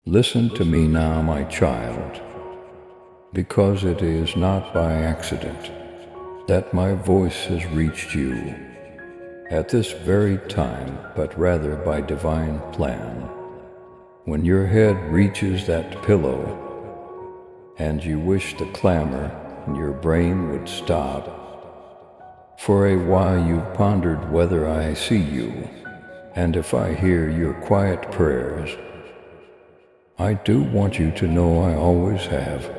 Listen to me now, my child, because it is not by accident that my voice has reached you at this very time, but rather by divine plan. When your head reaches that pillow and you wish the clamor in your brain would stop, for a while you've pondered whether I see you and if I hear your quiet prayers. I do want you to know I always have,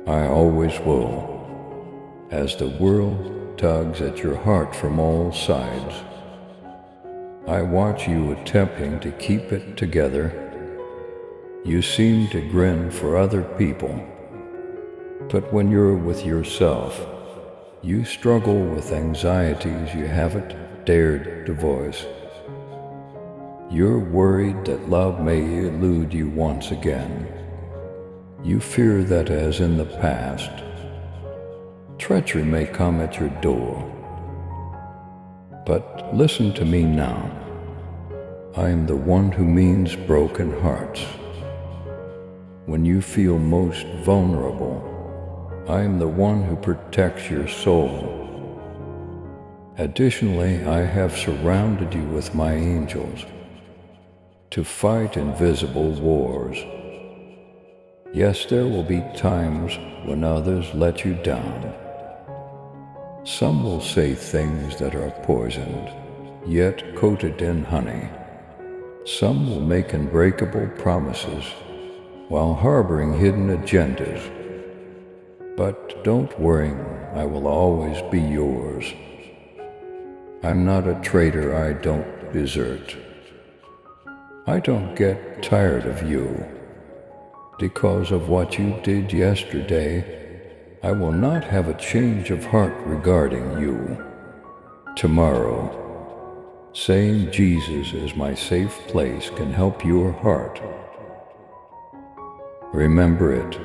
I always will, as the world tugs at your heart from all sides. I watch you attempting to keep it together. You seem to grin for other people, but when you're with yourself, you struggle with anxieties you haven't dared to voice. You're worried that love may elude you once again. You fear that, as in the past, treachery may come at your door. But listen to me now. I am the one who means broken hearts. When you feel most vulnerable, I am the one who protects your soul. Additionally, I have surrounded you with my angels to fight invisible wars. Yes, there will be times when others let you down. Some will say things that are poisoned, yet coated in honey. Some will make unbreakable promises while harboring hidden agendas. But don't worry, I will always be yours. I'm not a traitor, I don't desert. I don't get tired of you. Because of what you did yesterday, I will not have a change of heart regarding you. Tomorrow, saying Jesus is my safe place can help your heart. Remember it.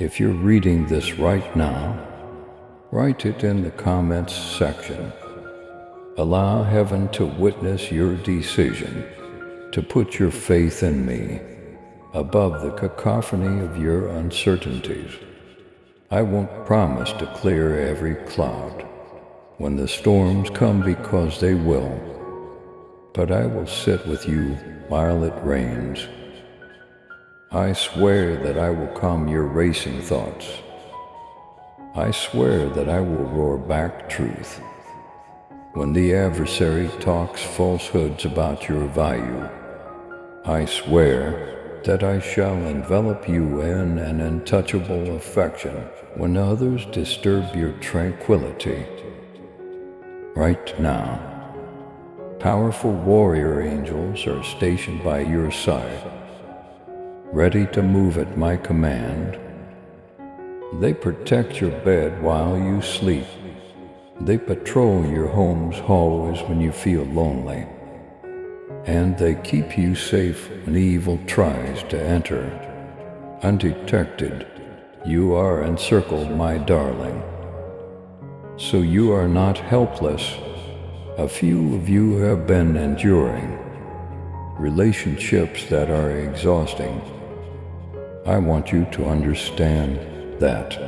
If you're reading this right now, write it in the comments section. Allow heaven to witness your decision to put your faith in me above the cacophony of your uncertainties. I won't promise to clear every cloud when the storms come, because they will, but I will sit with you while it rains. I swear that I will calm your racing thoughts. I swear that I will roar back truth when the adversary talks falsehoods about your value. I swear that I shall envelop you in an untouchable affection when others disturb your tranquility. Right now, powerful warrior angels are stationed by your side, ready to move at my command. They protect your bed while you sleep. They patrol your home's hallways when you feel lonely. And they keep you safe when evil tries to enter. Undetected, you are encircled, my darling. So you are not helpless. A few of you have been enduring relationships that are exhausting. I want you to understand that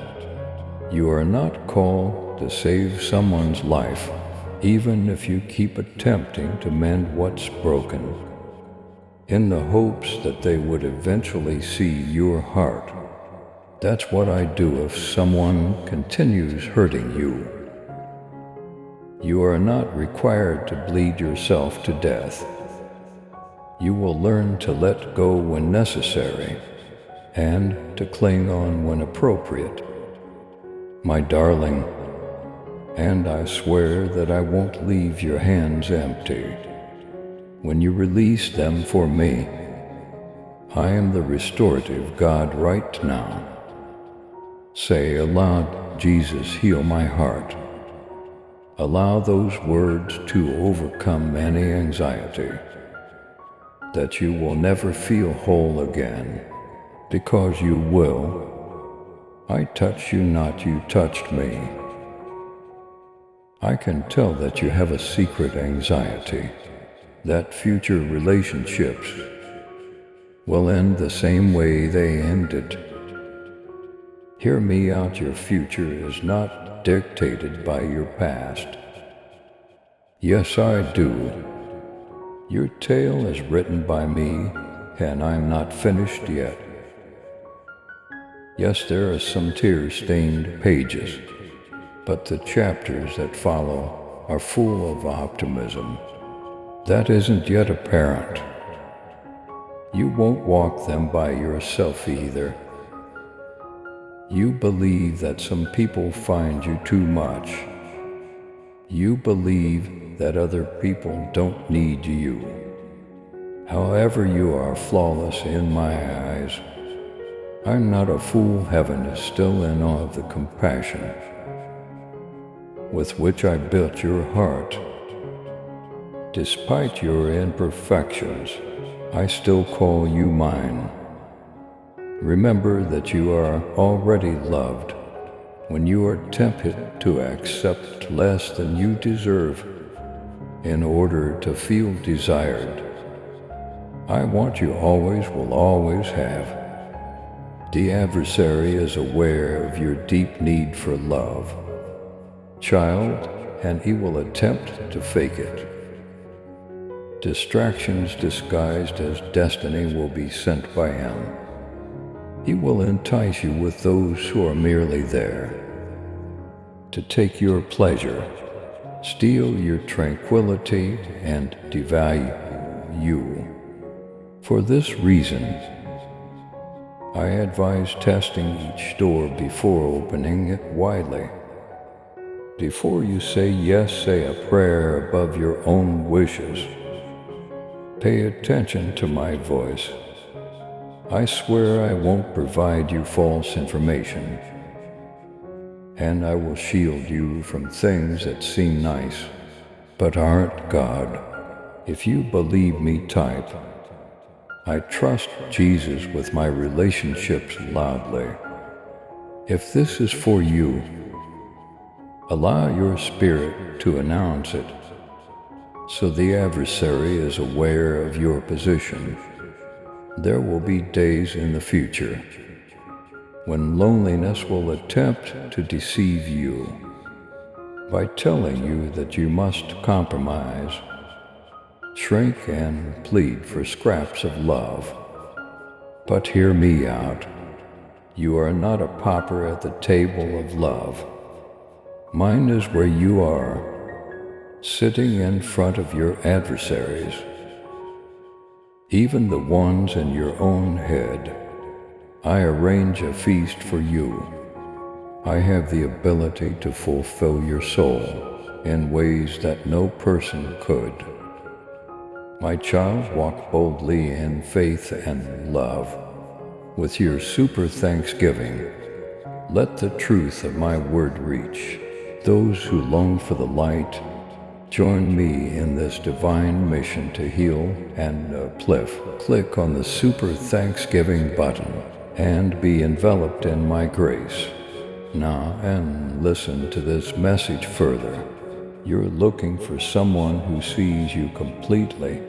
you are not called to save someone's life, even if you keep attempting to mend what's broken, in the hopes that they would eventually see your heart. That's what I do if someone continues hurting you. You are not required to bleed yourself to death. You will learn to let go when necessary, and to cling on when appropriate. My darling, and I swear that I won't leave your hands empty. When you release them for me, I am the restorative God right now. Say aloud, Jesus, heal my heart. Allow those words to overcome any anxiety, that you will never feel whole again, because you will. I touch you not, you touched me. I can tell that you have a secret anxiety, that future relationships will end the same way they ended. Hear me out, your future is not dictated by your past. Yes, I do. Your tale is written by me, and I'm not finished yet. Yes, there are some tear-stained pages, but the chapters that follow are full of optimism. That isn't yet apparent. You won't walk them by yourself either. You believe that some people find you too much. You believe that other people don't need you. However, you are flawless in my eyes. I'm not a fool. Heaven is still in awe of the compassion with which I built your heart. Despite your imperfections, I still call you mine. Remember that you are already loved when you are tempted to accept less than you deserve in order to feel desired. I want you always, will always have. The adversary is aware of your deep need for love, child, and he will attempt to fake it. Distractions disguised as destiny will be sent by him. He will entice you with those who are merely there to take your pleasure, steal your tranquility, and devalue you. For this reason, I advise testing each door before opening it widely. Before you say yes, say a prayer above your own wishes. Pay attention to my voice. I swear I won't provide you false information, and I will shield you from things that seem nice, but aren't God. If you believe me, type, I trust Jesus with my relationships loudly. If this is for you, allow your spirit to announce it, so the adversary is aware of your position. There will be days in the future when loneliness will attempt to deceive you by telling you that you must compromise, shrink, and plead for scraps of love. But hear me out. You are not a pauper at the table of love. Mine is where you are, sitting in front of your adversaries, even the ones in your own head. I arrange a feast for you. I have the ability to fulfill your soul in ways that no person could. My child, walk boldly in faith and love. With your super thanksgiving, let the truth of my word reach those who long for the light. Join me in this divine mission to heal and uplift. Click on the Super Thanksgiving button and be enveloped in my grace. Now, and listen to this message further. You're looking for someone who sees you completely,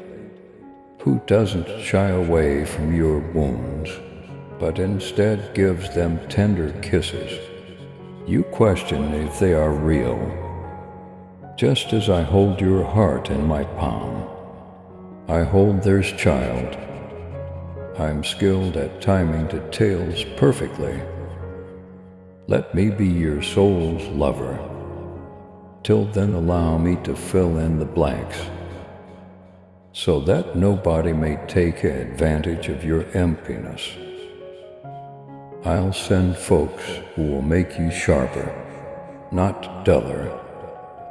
who doesn't shy away from your wounds, but instead gives them tender kisses. You question if they are real. Just as I hold your heart in my palm, I hold theirs, child. I'm skilled at timing details perfectly. Let me be your soul's lover. Till then, allow me to fill in the blanks, so that nobody may take advantage of your emptiness. I'll send folks who will make you sharper, not duller.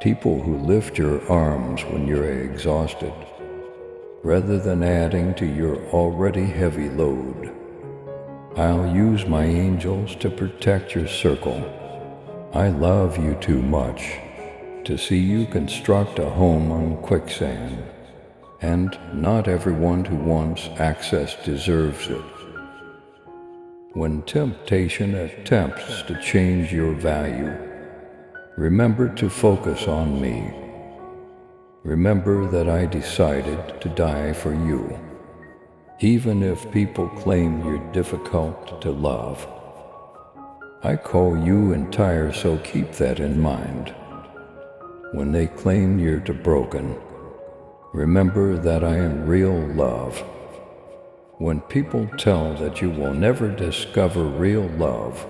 People who lift your arms when you're exhausted, rather than adding to your already heavy load. I'll use my angels to protect your circle. I love you too much to see you construct a home on quicksand, and not everyone who wants access deserves it. When temptation attempts to change your value, remember to focus on me. Remember that I decided to die for you. Even if people claim you're difficult to love, I call you entire, so keep that in mind. When they claim you're too broken, remember that I am real love. When people tell that you will never discover real love,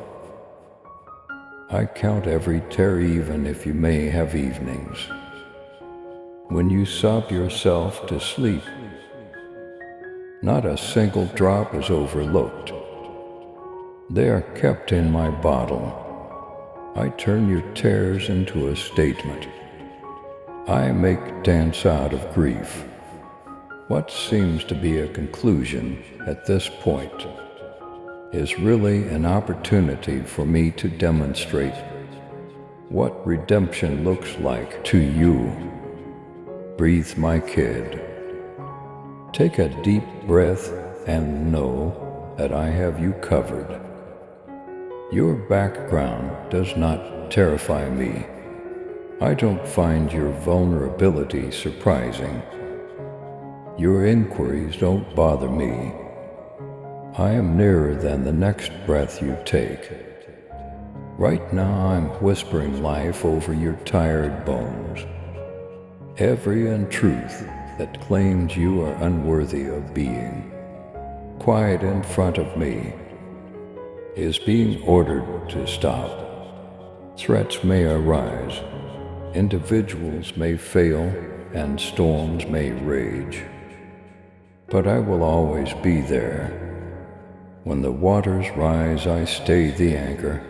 I count every tear, even if you may have evenings when you sob yourself to sleep. Not a single drop is overlooked. They are kept in my bottle. I turn your tears into a statement. I make dance out of grief. What seems to be a conclusion at this point is really an opportunity for me to demonstrate what redemption looks like to you. Breathe, my kid. Take a deep breath and know that I have you covered. Your background does not terrify me. I don't find your vulnerability surprising. Your inquiries don't bother me. I am nearer than the next breath you take. Right now I'm whispering life over your tired bones. Every untruth that claims you are unworthy of being quiet in front of me is being ordered to stop. Threats may arise, individuals may fail, and storms may rage. But I will always be there. When the waters rise, I stay the anchor.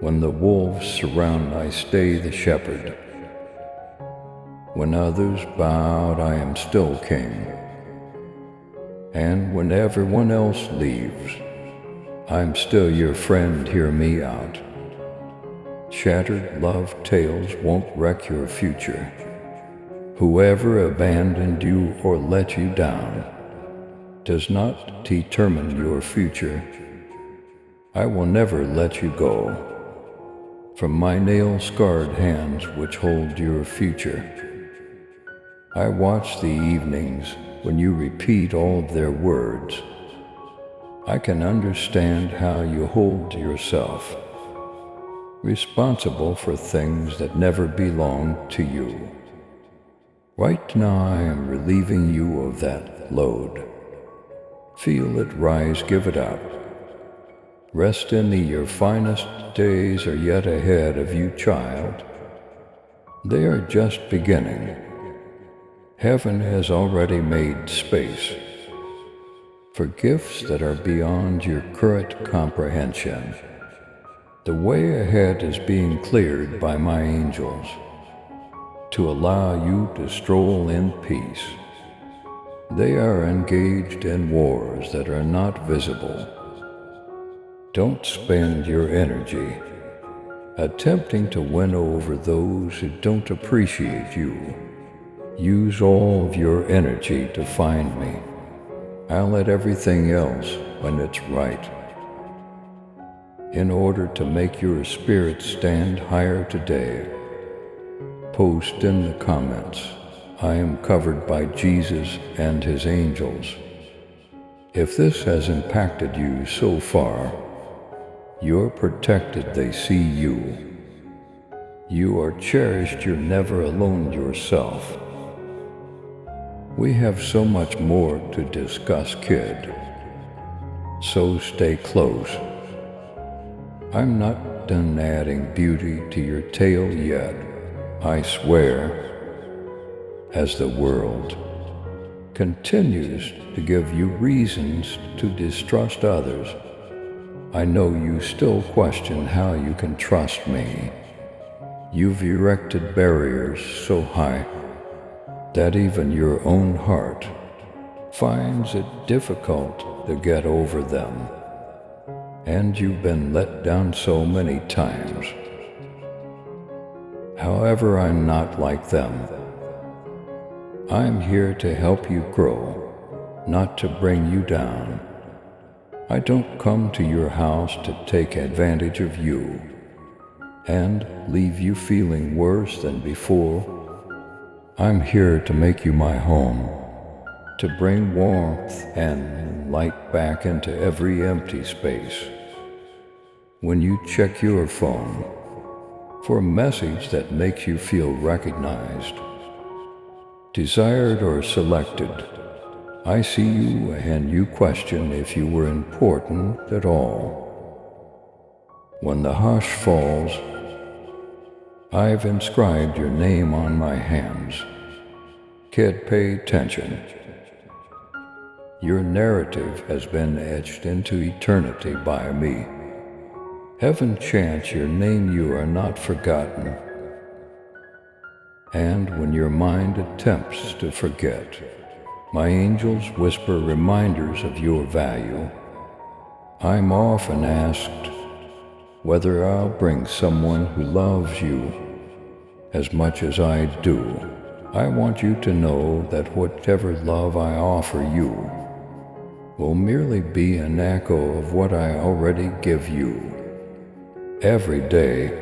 When the wolves surround, I stay the shepherd. When others bowed, I am still king. And when everyone else leaves, I'm still your friend, hear me out. Shattered love tales won't wreck your future. Whoever abandoned you or let you down does not determine your future. I will never let you go from my nail-scarred hands which hold your future. I watch the evenings when you repeat all of their words. I can understand how you hold yourself responsible for things that never belonged to you. Right now I am relieving you of that load. Feel it rise, give it up. Rest in me, your finest days are yet ahead of you, child. They are just beginning. Heaven has already made space for gifts that are beyond your current comprehension. The way ahead is being cleared by my angels to allow you to stroll in peace. They are engaged in wars that are not visible. Don't spend your energy attempting to win over those who don't appreciate you. Use all of your energy to find me. I'll let everything else when it's right. In order to make your spirit stand higher today, post in the comments, I am covered by Jesus and his angels. If this has impacted you so far, you're protected, they see you. You are cherished, you're never alone yourself. We have so much more to discuss, kid. So stay close. I'm not done adding beauty to your tale yet, I swear. As the world continues to give you reasons to distrust others, I know you still question how you can trust me. You've erected barriers so high that even your own heart finds it difficult to get over them. And you've been let down so many times. However, I'm not like them. I'm here to help you grow, not to bring you down. I don't come to your house to take advantage of you and leave you feeling worse than before. I'm here to make you my home. to bring warmth and light back into every empty space. When you check your phone for a message that makes you feel recognized, desired, or selected, I see you and you question if you were important at all. When the hush falls, I've inscribed your name on my hands. Kid, pay attention. Your narrative has been etched into eternity by me. Heaven chants your name, you are not forgotten. And when your mind attempts to forget, my angels whisper reminders of your value. I'm often asked whether I'll bring someone who loves you as much as I do. I want you to know that whatever love I offer you will merely be an echo of what I already give you. Every day,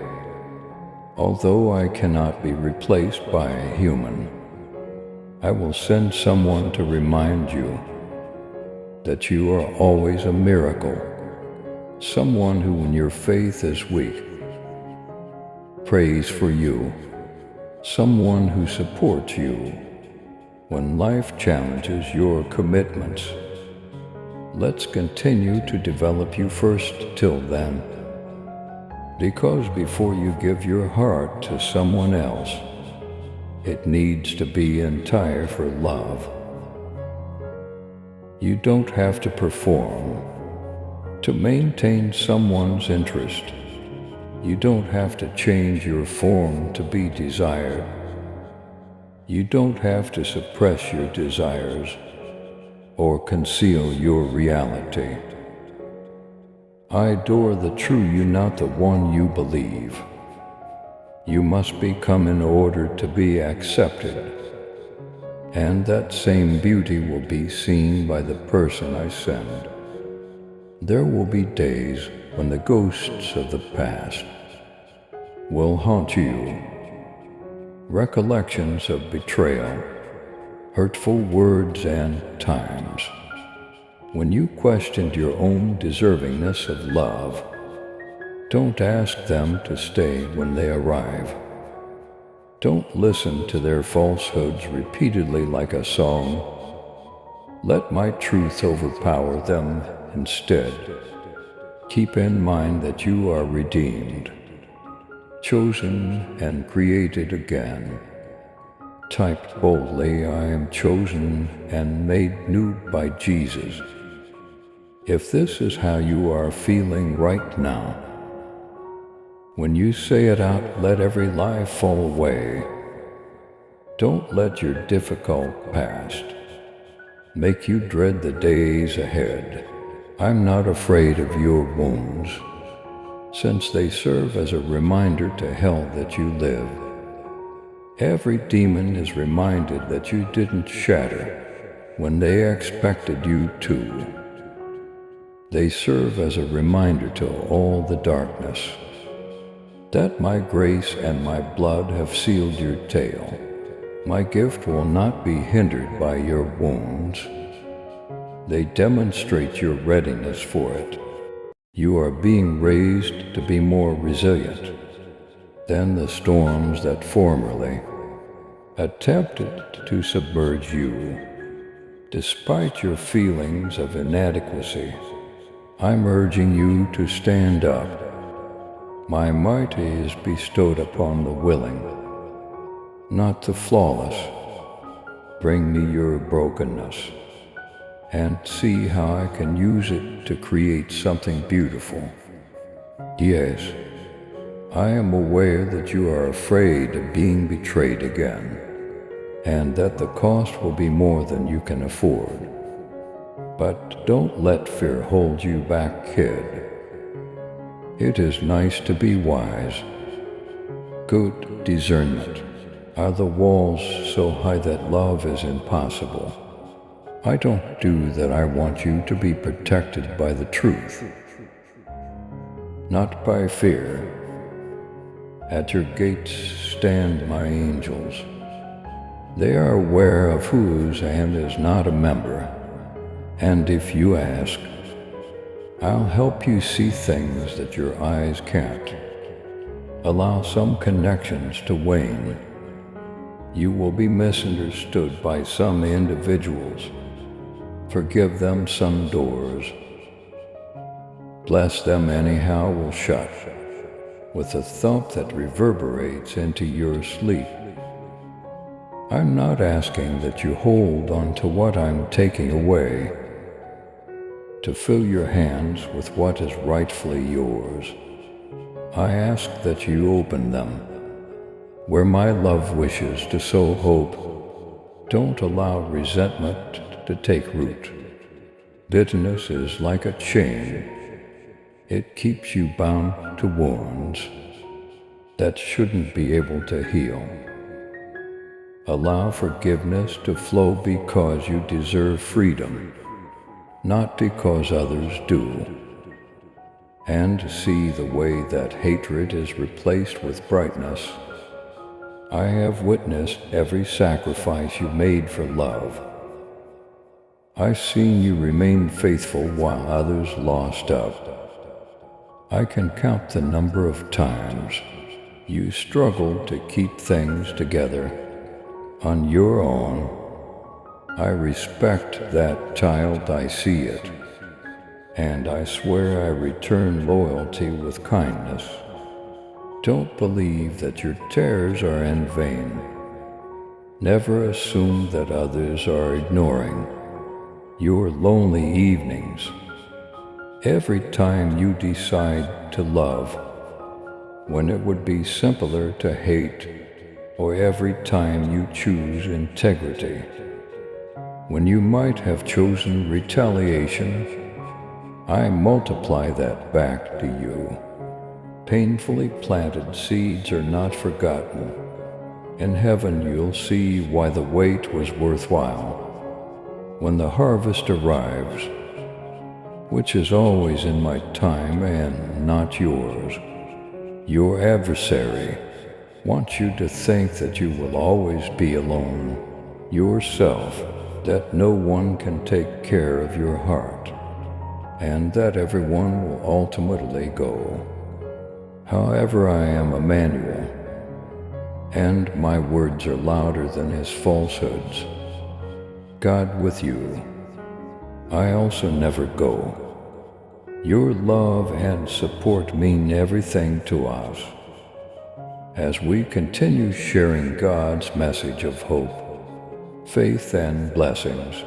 although I cannot be replaced by a human, I will send someone to remind you that you are always a miracle. Someone who, when your faith is weak, prays for you. Someone who supports you when life challenges your commitments. Let's continue to develop you first till then. Because before you give your heart to someone else, it needs to be entire for love. You don't have to perform to maintain someone's interest. You don't have to change your form to be desired. You don't have to suppress your desires or conceal your reality. I adore the true you, not the one you believe. You must become in order to be accepted, and that same beauty will be seen by the person I send. There will be days when the ghosts of the past will haunt you. Recollections of betrayal, hurtful words, and times when you questioned your own deservingness of love. Don't ask them to stay when they arrive. Don't listen to their falsehoods repeatedly like a song. Let my truth overpower them instead. Keep in mind that you are redeemed, chosen, and created again. Type boldly, I am chosen and made new by Jesus. If this is how you are feeling right now, when you say it out, let every lie fall away. Don't let your difficult past make you dread the days ahead. I'm not afraid of your wounds, since they serve as a reminder to hell that you live. Every demon is reminded that you didn't shatter when they expected you to. They serve as a reminder to all the darkness that my grace and my blood have sealed your tale. My gift will not be hindered by your wounds. They demonstrate your readiness for it. You are being raised to be more resilient than the storms that formerly attempted to submerge you. Despite your feelings of inadequacy, I'm urging you to stand up. My might is bestowed upon the willing, not the flawless. Bring me your brokenness, and see how I can use it to create something beautiful. Yes, I am aware that you are afraid of being betrayed again, and that the cost will be more than you can afford. But don't let fear hold you back, kid. It is nice to be wise. Good discernment are the walls so high that love is impossible. I don't do that. I want you to be protected by the truth, not by fear. At your gates stand my angels. They are aware of whose and is not a member, and if you ask, I'll help you see things that your eyes can't. Allow some connections to wane. You will be misunderstood by some individuals. Forgive them some doors. Bless them anyhow will shut, with a thump that reverberates into your sleep. I'm not asking that you hold on to what I'm taking away, to fill your hands with what is rightfully yours. I ask that you open them, where my love wishes to sow hope. Don't allow resentment to take root. Bitterness is like a chain. It keeps you bound to wounds that shouldn't be able to heal. Allow forgiveness to flow because you deserve freedom, not because others do. And see the way that hatred is replaced with brightness. I have witnessed every sacrifice you made for love. I've seen you remain faithful while others lost up. I can count the number of times you struggled to keep things together on your own. I respect that, child, I see it, and I swear I return loyalty with kindness. Don't believe that your tears are in vain. Never assume that others are ignoring your lonely evenings. Every time you decide to love, when it would be simpler to hate, or every time you choose integrity, when you might have chosen retaliation, I multiply that back to you. Painfully planted seeds are not forgotten. In heaven you'll see why the wait was worthwhile. When the harvest arrives, which is always in my time and not yours, your adversary wants you to think that you will always be alone, yourself, that no one can take care of your heart, and that everyone will ultimately go. However, I am Emmanuel, and my words are louder than his falsehoods. God with you, I also never go. Your love and support mean everything to us as we continue sharing God's message of hope, faith, and blessings.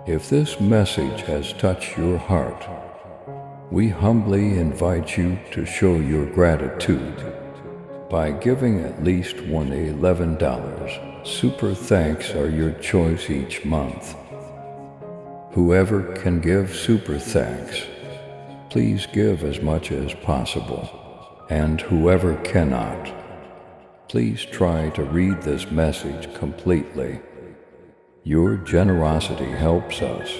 If this message has touched your heart, we humbly invite you to show your gratitude by giving at least $11. Super thanks are your choice each month. Whoever can give super thanks, please give as much as possible. And whoever cannot, please try to read this message completely. Your generosity helps us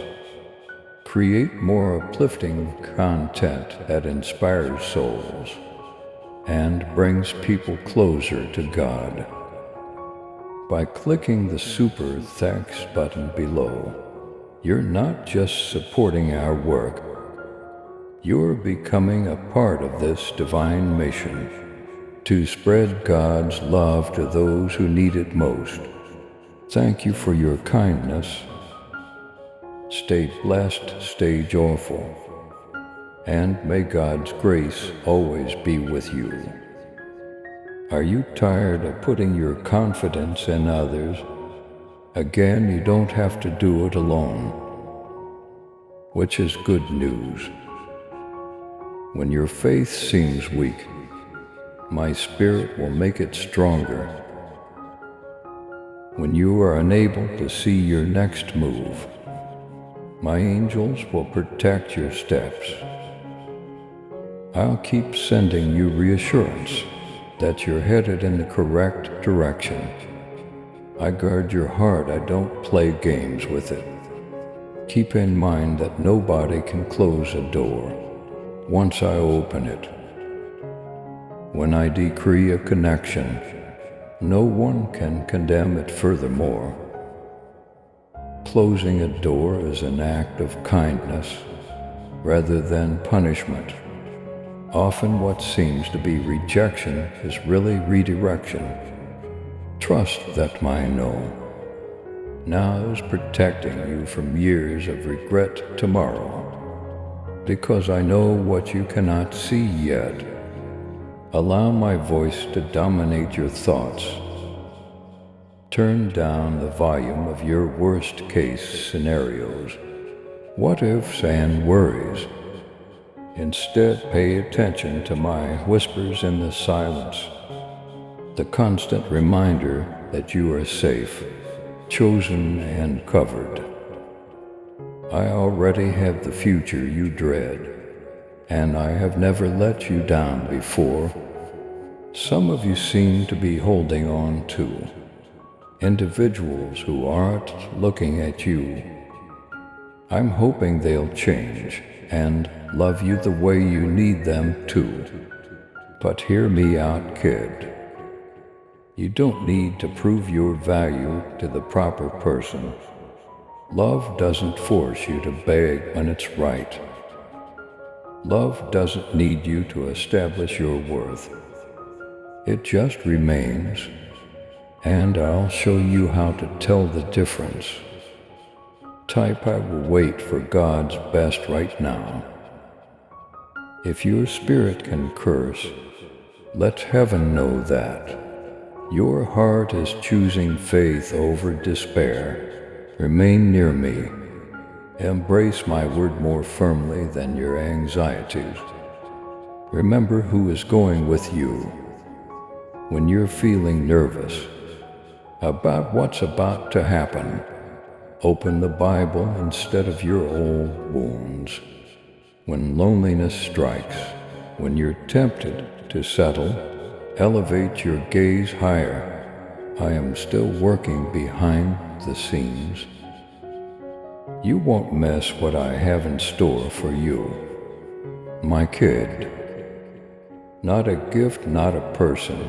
create more uplifting content that inspires souls and brings people closer to God. By clicking the Super Thanks button below, you're not just supporting our work, you're becoming a part of this divine mission to spread God's love to those who need it most. Thank you for your kindness. Stay blessed, stay joyful, and may God's grace always be with you. Are you tired of putting your confidence in others? Again, you don't have to do it alone, which is good news. When your faith seems weak, my Spirit will make it stronger. When you are unable to see your next move, my angels will protect your steps. I'll keep sending you reassurance that you're headed in the correct direction. I guard your heart, I don't play games with it. Keep in mind that nobody can close a door once I open it. When I decree a connection, no one can condemn it furthermore. Closing a door is an act of kindness rather than punishment. Often what seems to be rejection is really redirection. Trust that my no now is protecting you from years of regret tomorrow. Because I know what you cannot see yet. Allow my voice to dominate your thoughts. Turn down the volume of your worst-case scenarios, what-ifs and worries. Instead, pay attention to my whispers in the silence, the constant reminder that you are safe, chosen and covered. I already have the future you dread, and I have never let you down before. Some of you seem to be holding on to individuals who aren't looking at you. I'm hoping they'll change and love you the way you need them to. But hear me out, kid. You don't need to prove your value to the proper person. Love doesn't force you to beg when it's right. Love doesn't need you to establish your worth. It just remains, and I'll show you how to tell the difference. Type I will wait for God's best right now. If your spirit can curse, let heaven know that. Your heart is choosing faith over despair. Remain near me. Embrace my word more firmly than your anxieties. Remember who is going with you. When you're feeling nervous about what's about to happen, open the Bible instead of your old wounds. When loneliness strikes, when you're tempted to settle, elevate your gaze higher. I am still working behind the scenes. You won't miss what I have in store for you, my kid. Not a gift, not a person,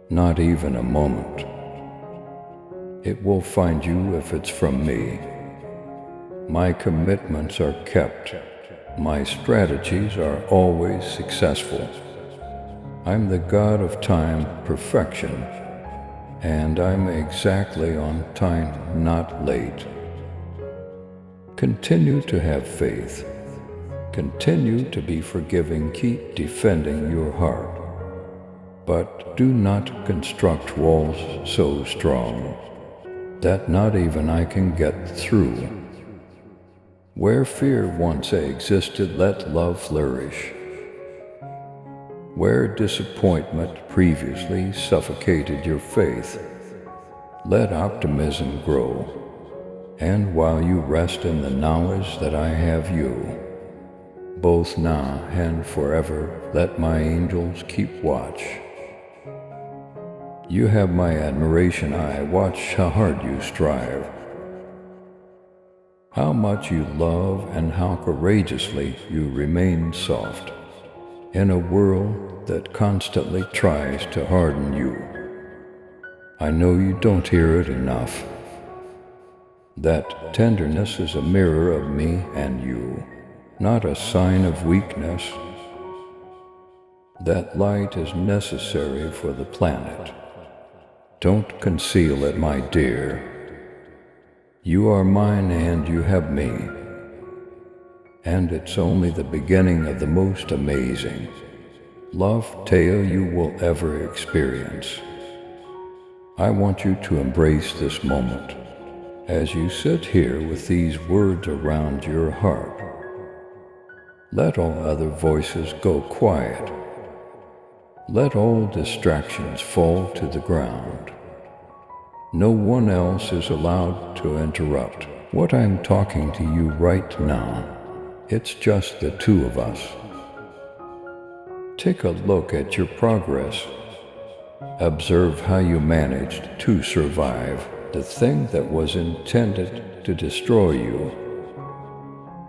not even a moment. It will find you if it's from me. My commitments are kept. My strategies are always successful. I'm the God of time, perfection, and I'm exactly on time, not late. Continue to have faith. Continue to be forgiving. Keep defending your heart. But do not construct walls so strong that not even I can get through. Where fear once existed, let love flourish. Where disappointment previously suffocated your faith, let optimism grow. And while you rest in the knowledge that I have you, both now and forever, let my angels keep watch. You have my admiration, I watch how hard you strive, how much you love and how courageously you remain soft in a world that constantly tries to harden you. I know you don't hear it enough. That tenderness is a mirror of me and you, not a sign of weakness. That light is necessary for the planet. Don't conceal it, my dear. You are mine and you have me. And it's only the beginning of the most amazing love tale you will ever experience. I want you to embrace this moment as you sit here with these words around your heart. Let all other voices go quiet. Let all distractions fall to the ground. No one else is allowed to interrupt what I'm talking to you right now. It's just the two of us. Take a look at your progress. Observe how you managed to survive the thing that was intended to destroy you.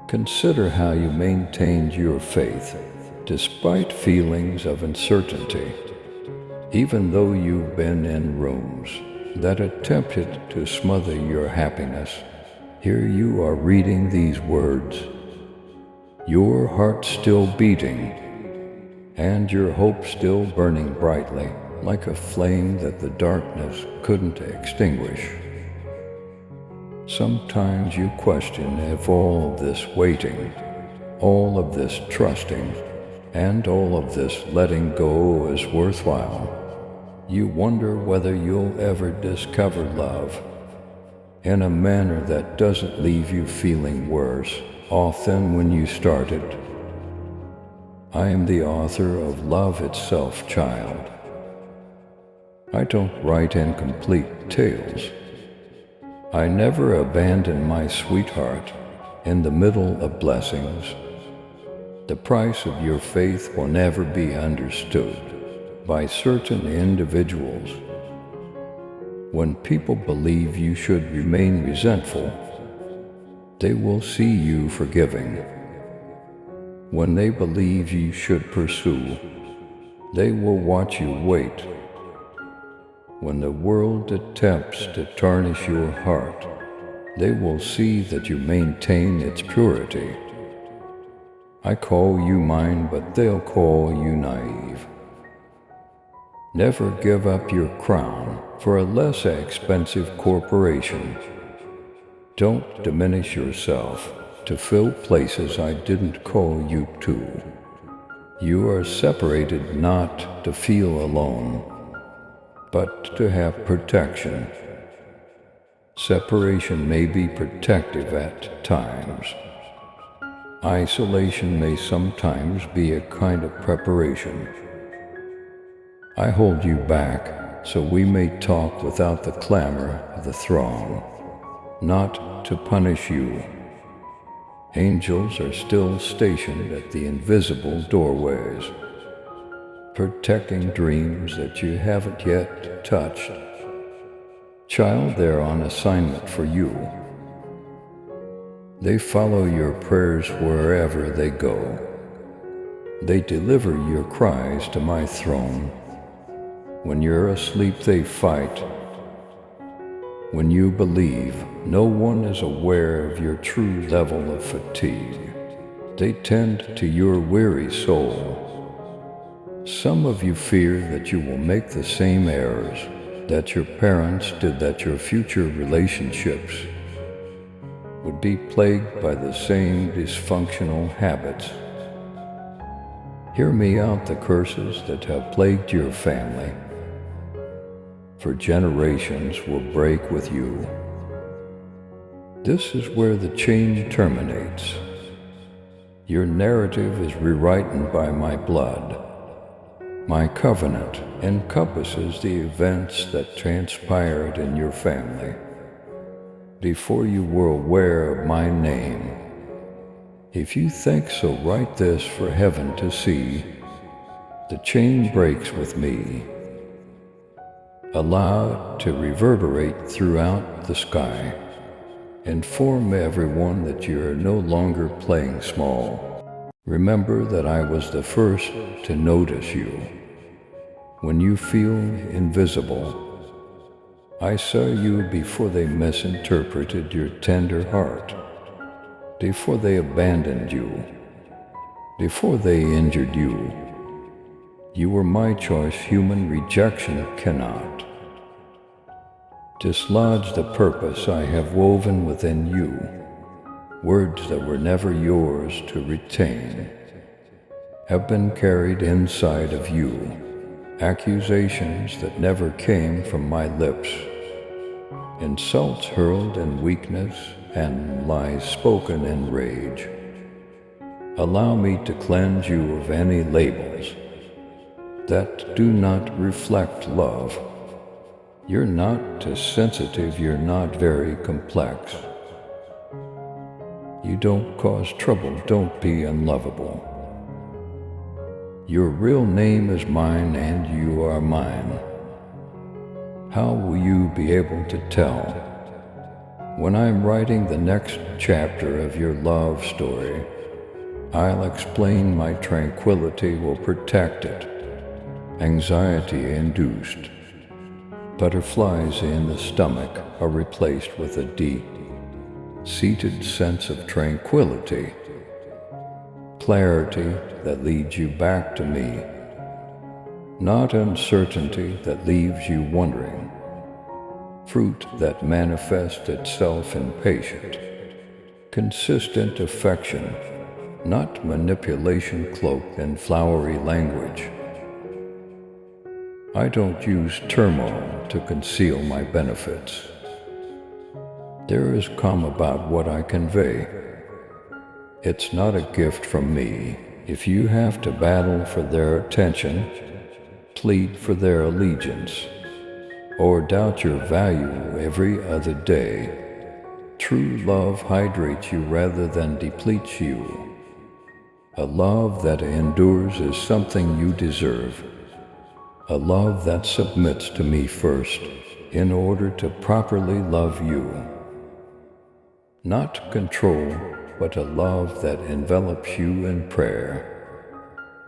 Consider how you maintained your faith despite feelings of uncertainty. Even though you've been in rooms that attempted to smother your happiness, here you are reading these words, your heart still beating, and your hope still burning brightly, like a flame that the darkness couldn't extinguish. Sometimes you question if all of this waiting, all of this trusting, and all of this letting go is worthwhile. You wonder whether you'll ever discover love in a manner that doesn't leave you feeling worse off than when you started. I am the author of Love Itself, Child. I don't write incomplete tales. I never abandon my sweetheart in the middle of blessings. The price of your faith will never be understood by certain individuals. When people believe you should remain resentful, they will see you forgiving. When they believe you should pursue, they will watch you wait. When the world attempts to tarnish your heart, they will see that you maintain its purity. I call you mine, but they'll call you naive. Never give up your crown for a less expensive corporation. Don't diminish yourself to fill places I didn't call you to. You are separated not to feel alone, but to have protection. Separation may be protective at times. Isolation may sometimes be a kind of preparation. I hold you back so we may talk without the clamor of the throng, not to punish you. Angels are still stationed at the invisible doorways, protecting dreams that you haven't yet touched. Child, they're on assignment for you. They follow your prayers wherever they go. They deliver your cries to my throne. When you're asleep, they fight. When you believe, no one is aware of your true level of fatigue. They tend to your weary soul. Some of you fear that you will make the same errors that your parents did, that your future relationships would be plagued by the same dysfunctional habits. Hear me out, the curses that have plagued your family for generations will break with you. This is where the chain terminates. Your narrative is rewritten by my blood. My covenant encompasses the events that transpired in your family before you were aware of my name. If you think so, write this for heaven to see. The chain breaks with me. Allow it to reverberate throughout the sky. Inform everyone that you are no longer playing small. Remember that I was the first to notice you. When you feel invisible, I saw you before they misinterpreted your tender heart, before they abandoned you, before they injured you. You were my choice. Human rejection cannot dislodge the purpose I have woven within you. Words that were never yours to retain have been carried inside of you. Accusations that never came from my lips. Insults hurled in weakness and lies spoken in rage. Allow me to cleanse you of any labels that do not reflect love. You're not too sensitive, you're not very complex. You don't cause trouble, don't be unlovable. Your real name is mine and you are mine. How will you be able to tell? When I'm writing the next chapter of your love story, I'll explain my tranquility will protect it. anxiety-induced. Butterflies in the stomach are replaced with a deep-seated sense of tranquility, clarity that leads you back to me, not uncertainty that leaves you wondering, fruit that manifests itself in patient, consistent affection, not manipulation cloaked in flowery language. I don't use turmoil to conceal my benefits. There is calm about what I convey. It's not a gift from me. If you have to battle for their attention, plead for their allegiance, or doubt your value every other day, true love hydrates you rather than depletes you. A love that endures is something you deserve. A love that submits to me first in order to properly love you. Not control, but a love that envelops you in prayer.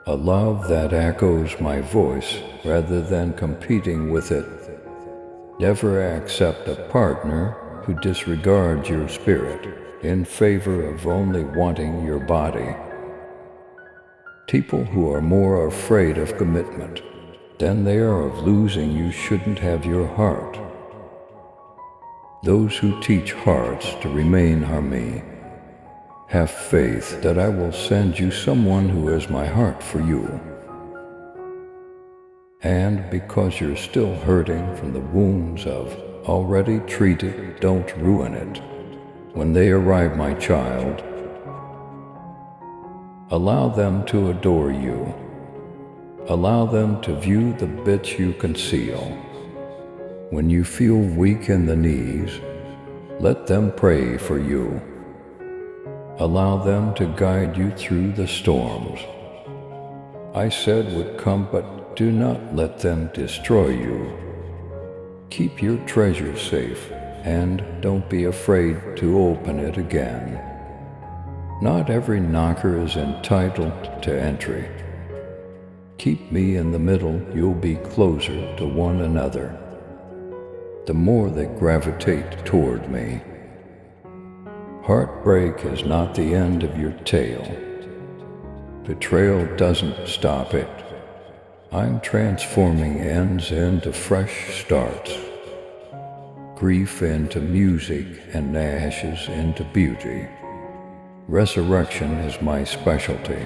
A love that echoes my voice rather than competing with it. Never accept a partner who disregards your spirit in favor of only wanting your body. People who are more afraid of commitment than they are of losing you shouldn't have your heart. Those who teach hearts to remain harmony, have faith that I will send you someone who has my heart for you. And because you're still hurting from the wounds of already treated, don't ruin it. When they arrive, my child, allow them to adore you. Allow them to view the bits you conceal. When you feel weak in the knees, let them pray for you. Allow them to guide you through the storms I said would come, but do not let them destroy you. Keep your treasure safe, and don't be afraid to open it again. Not every knocker is entitled to entry. Keep me in the middle, you'll be closer to one another. The more they gravitate toward me. Heartbreak is not the end of your tale. Betrayal doesn't stop it. I'm transforming ends into fresh starts. Grief into music and ashes into beauty. Resurrection is my specialty.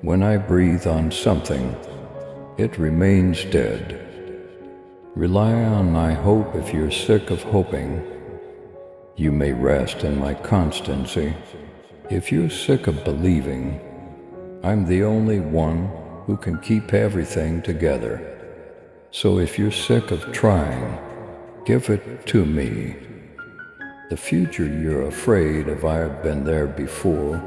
When I breathe on something, it remains dead. Rely on my hope if you're sick of hoping. You may rest in my constancy. If you're sick of believing, I'm the only one who can keep everything together. So if you're sick of trying, give it to me. The future you're afraid of, I have been there before.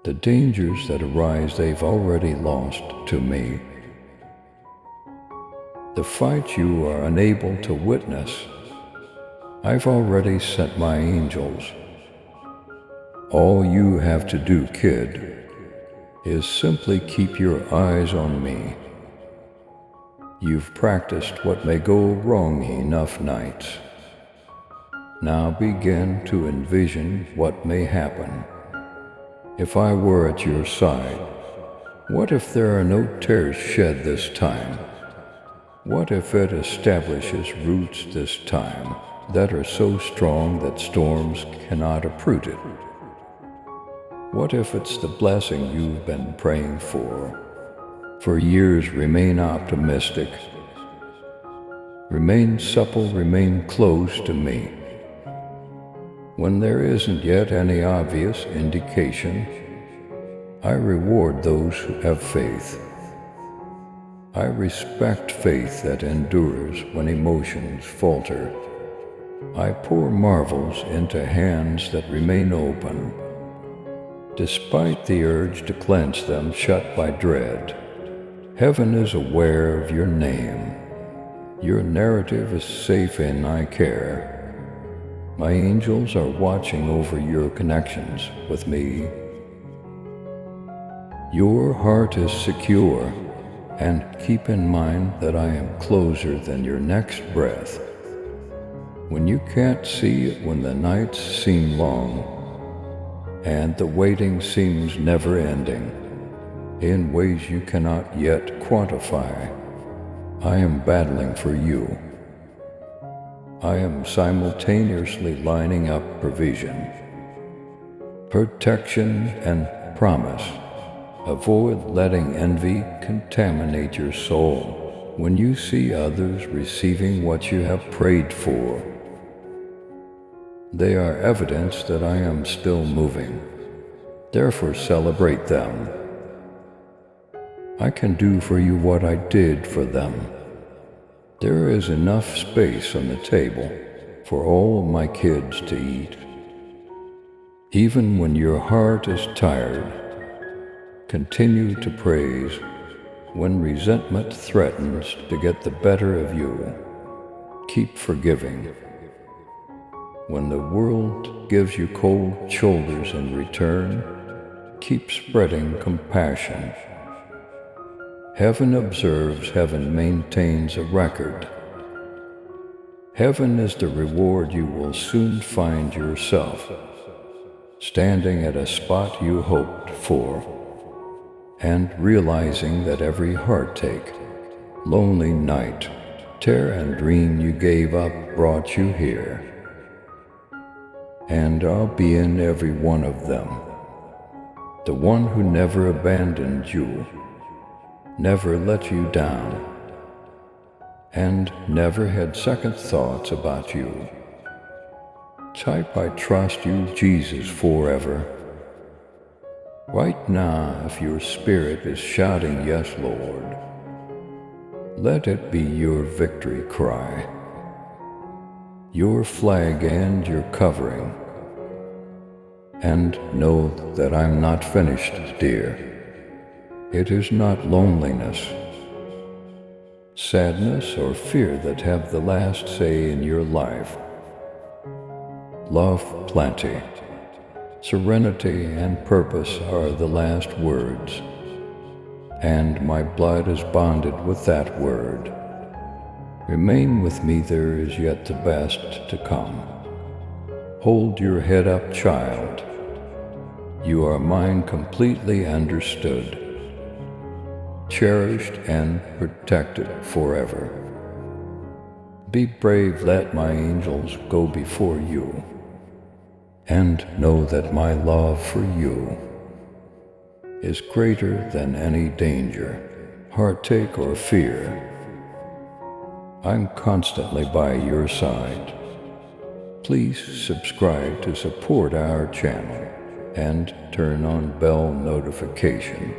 The dangers that arise, they've already lost to me. The fight you are unable to witness, I've already sent my angels. All you have to do, kid, is simply keep your eyes on me. You've practiced what may go wrong enough nights. Now begin to envision what may happen. If I were at your side, what if there are no tears shed this time? What if it establishes roots this time that are so strong that storms cannot uproot it? What if it's the blessing you've been praying for years? Remain optimistic. Remain supple, remain close to me. When there isn't yet any obvious indication, I reward those who have faith. I respect faith that endures when emotions falter. I pour marvels into hands that remain open, despite the urge to clench them shut by dread. Heaven is aware of your name. Your narrative is safe in my care. My angels are watching over your connections with me. Your heart is secure. And keep in mind that I am closer than your next breath. When you can't see it, when the nights seem long, and the waiting seems never ending, in ways you cannot yet quantify, I am battling for you. I am simultaneously lining up provision, protection, and promise. Avoid letting envy contaminate your soul when you see others receiving what you have prayed for. They are evidence that I am still moving. Therefore, celebrate them. I can do for you what I did for them. There is enough space on the table for all my kids to eat. Even when your heart is tired, continue to praise. When resentment threatens to get the better of you, keep forgiving. When the world gives you cold shoulders in return, keep spreading compassion. Heaven observes, heaven maintains a record. Heaven is the reward you will soon find yourself, standing at a spot you hoped for, and realizing that every heartache, lonely night, tear and dream you gave up brought you here. And I'll be in every one of them, the one who never abandoned you, never let you down, and never had second thoughts about you. Type I trust you, Jesus, forever. Right now, if your spirit is shouting, yes, Lord, let it be your victory cry, your flag and your covering. And know that I'm not finished, dear. It is not loneliness, sadness, or fear that have the last say in your life. Love, plenty, serenity, and purpose are the last words, and my blood is bonded with that word. Remain with me, there is yet the best to come. Hold your head up, child. You are mine, completely understood, cherished and protected forever. Be brave, let my angels go before you, and know that my love for you is greater than any danger, heartache, or fear. I'm constantly by your side. Please subscribe to support our channel and turn on bell notification.